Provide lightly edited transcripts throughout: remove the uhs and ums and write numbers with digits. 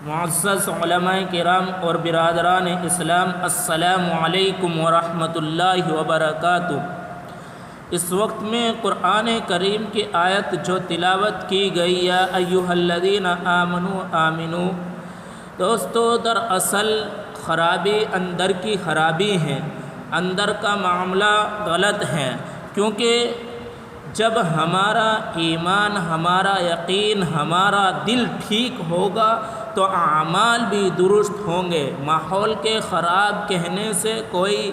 معزز علماء کرام اور برادران اسلام، السلام علیکم ورحمۃ اللہ وبرکاتہ۔ اس وقت میں قرآن کریم کی آیت جو تلاوت کی گئی، یا ایھا الذین آمنوا آمنوا، دوستو دراصل خرابی اندر کی خرابی ہے، اندر کا معاملہ غلط ہے، کیونکہ جب ہمارا ایمان، ہمارا یقین، ہمارا دل ٹھیک ہوگا تو اعمال بھی درست ہوں گے۔ ماحول کے خراب کہنے سے کوئی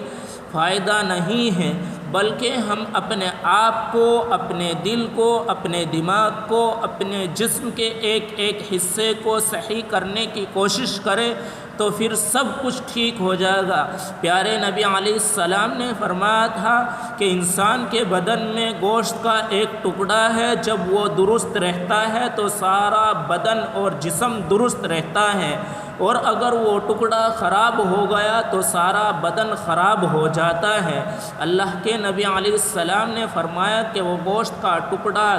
فائدہ نہیں ہے، بلکہ ہم اپنے آپ کو، اپنے دل کو، اپنے دماغ کو، اپنے جسم کے ایک ایک حصے کو صحیح کرنے کی کوشش کریں تو پھر سب کچھ ٹھیک ہو جائے گا۔ پیارے نبی علیہ السلام نے فرمایا تھا کہ انسان کے بدن میں گوشت کا ایک ٹکڑا ہے، جب وہ درست رہتا ہے تو سارا بدن اور جسم درست رہتا ہے، اور اگر وہ ٹکڑا خراب ہو گیا تو سارا بدن خراب ہو جاتا ہے۔ اللہ کے نبی علیہ السلام نے فرمایا کہ وہ گوشت کا ٹکڑا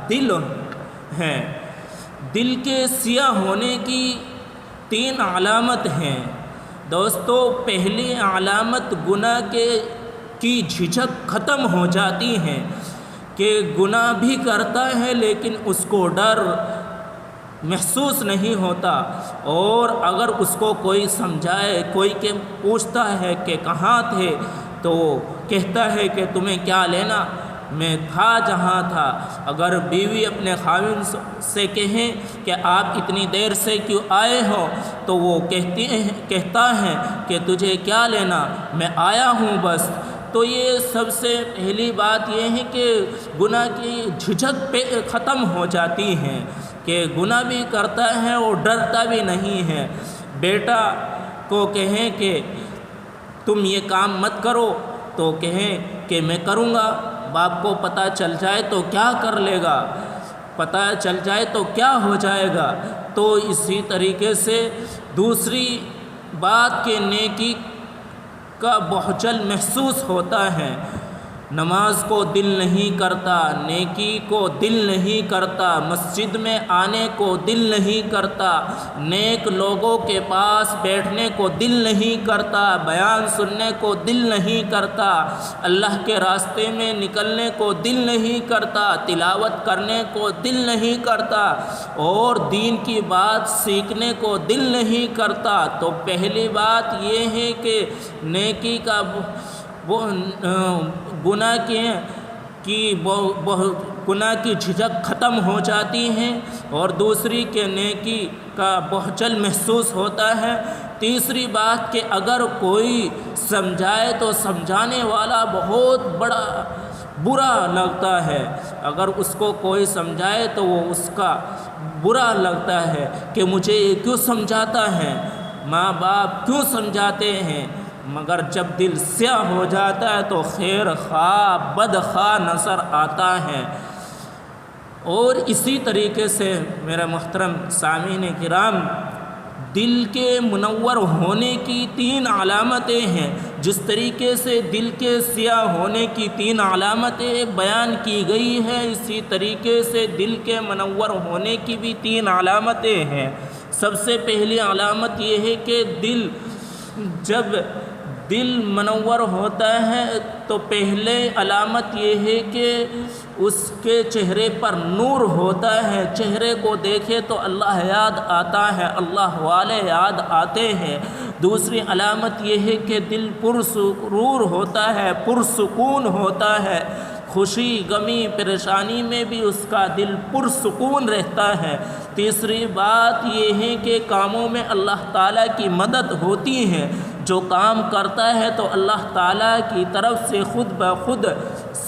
دل ہے۔ دل کے سیاہ ہونے کی 3 علامت ہیں دوستو۔ پہلی علامت گناہ کی جھجک ختم ہو جاتی ہے کہ گناہ بھی کرتا ہے لیکن اس کو ڈر محسوس نہیں ہوتا، اور اگر اس کو کوئی سمجھائے، کوئی کہ پوچھتا ہے کہ کہاں تھے تو وہ کہتا ہے کہ تمہیں کیا لینا، میں تھا جہاں تھا۔ اگر بیوی اپنے خاوند سے کہیں کہ آپ اتنی دیر سے کیوں آئے ہو تو وہ کہتا ہے کہ تجھے کیا لینا، میں آیا ہوں بس۔ تو یہ سب سے پہلی بات یہ ہے کہ گناہ کی جھجک ختم ہو جاتی ہے کہ گناہ بھی کرتا ہے اور ڈرتا بھی نہیں ہے۔ بیٹا کو کہیں کہ تم یہ کام مت کرو تو کہیں کہ میں کروں گا، باپ کو پتہ چل جائے تو کیا کر لے گا، پتہ چل جائے تو کیا ہو جائے گا۔ تو اسی طریقے سے دوسری بات کہ نیکی کا بہچل محسوس ہوتا ہے، نماز کو دل نہیں کرتا، نیکی کو دل نہیں کرتا، مسجد میں آنے کو دل نہیں کرتا، نیک لوگوں کے پاس بیٹھنے کو دل نہیں کرتا، بیان سننے کو دل نہیں کرتا، اللہ کے راستے میں نکلنے کو دل نہیں کرتا، تلاوت کرنے کو دل نہیں کرتا، اور دین کی بات سیکھنے کو دل نہیں کرتا۔ تو پہلی بات یہ ہے کہ نیکی کا گناہ کی جھجک ختم ہو جاتی ہے، اور دوسری کہ نیکی کا بہچل محسوس ہوتا ہے۔ تیسری بات کہ اگر کوئی سمجھائے تو سمجھانے والا بہت برا لگتا ہے، اگر اس کو کوئی سمجھائے تو وہ اس کا برا لگتا ہے کہ مجھے یہ کیوں سمجھاتا ہے، ماں باپ کیوں سمجھاتے ہیں، مگر جب دل سیاہ ہو جاتا ہے تو خیر خواہ بد خواہ نظر آتا ہے۔ اور اسی طریقے سے میرے محترم سامعین کرام، دل کے منور ہونے کی 3 علامتیں ہیں۔ جس طریقے سے دل کے سیاہ ہونے کی 3 علامتیں بیان کی گئی ہیں، اسی طریقے سے دل کے منور ہونے کی بھی 3 علامتیں ہیں۔ سب سے پہلی علامت یہ ہے کہ جب دل منور ہوتا ہے تو پہلے علامت یہ ہے کہ اس کے چہرے پر نور ہوتا ہے، چہرے کو دیکھے تو اللہ یاد آتا ہے، اللہ والے یاد آتے ہیں۔ دوسری علامت یہ ہے کہ دل پرسرور ہوتا ہے، پرسکون ہوتا ہے، خوشی غمی پریشانی میں بھی اس کا دل پرسکون رہتا ہے۔ تیسری بات یہ ہے کہ کاموں میں اللہ تعالیٰ کی مدد ہوتی ہے، جو کام کرتا ہے تو اللہ تعالیٰ کی طرف سے خود بخود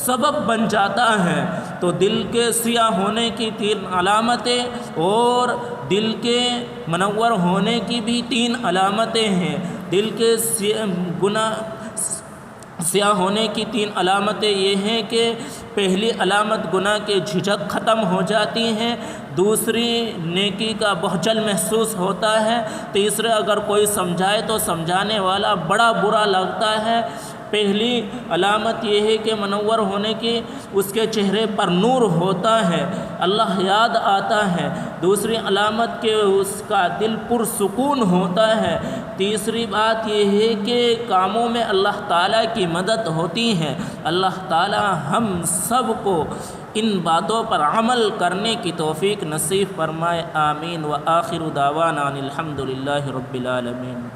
سبب بن جاتا ہے۔ تو دل کے سیاہ ہونے کی 3 علامتیں اور دل کے منور ہونے کی بھی 3 علامتیں ہیں۔ دل کے سیاہ ہونے کی 3 علامتیں یہ ہیں کہ پہلی علامت گناہ کے جھجک ختم ہو جاتی ہیں، دوسری نیکی کا بہچل محسوس ہوتا ہے، تیسرے اگر کوئی سمجھائے تو سمجھانے والا بڑا برا لگتا ہے، پہلی علامت یہ ہے کہ منور ہونے کی اس کے چہرے پر نور ہوتا ہے، اللہ یاد آتا ہے۔ دوسری علامت کہ اس کا دل پرسکون ہوتا ہے۔ تیسری بات یہ ہے کہ کاموں میں اللہ تعالیٰ کی مدد ہوتی ہے۔ اللہ تعالیٰ ہم سب کو ان باتوں پر عمل کرنے کی توفیق نصیب فرمائے، آمین۔ وآخر دعوانا الحمد للہ رب العالمین۔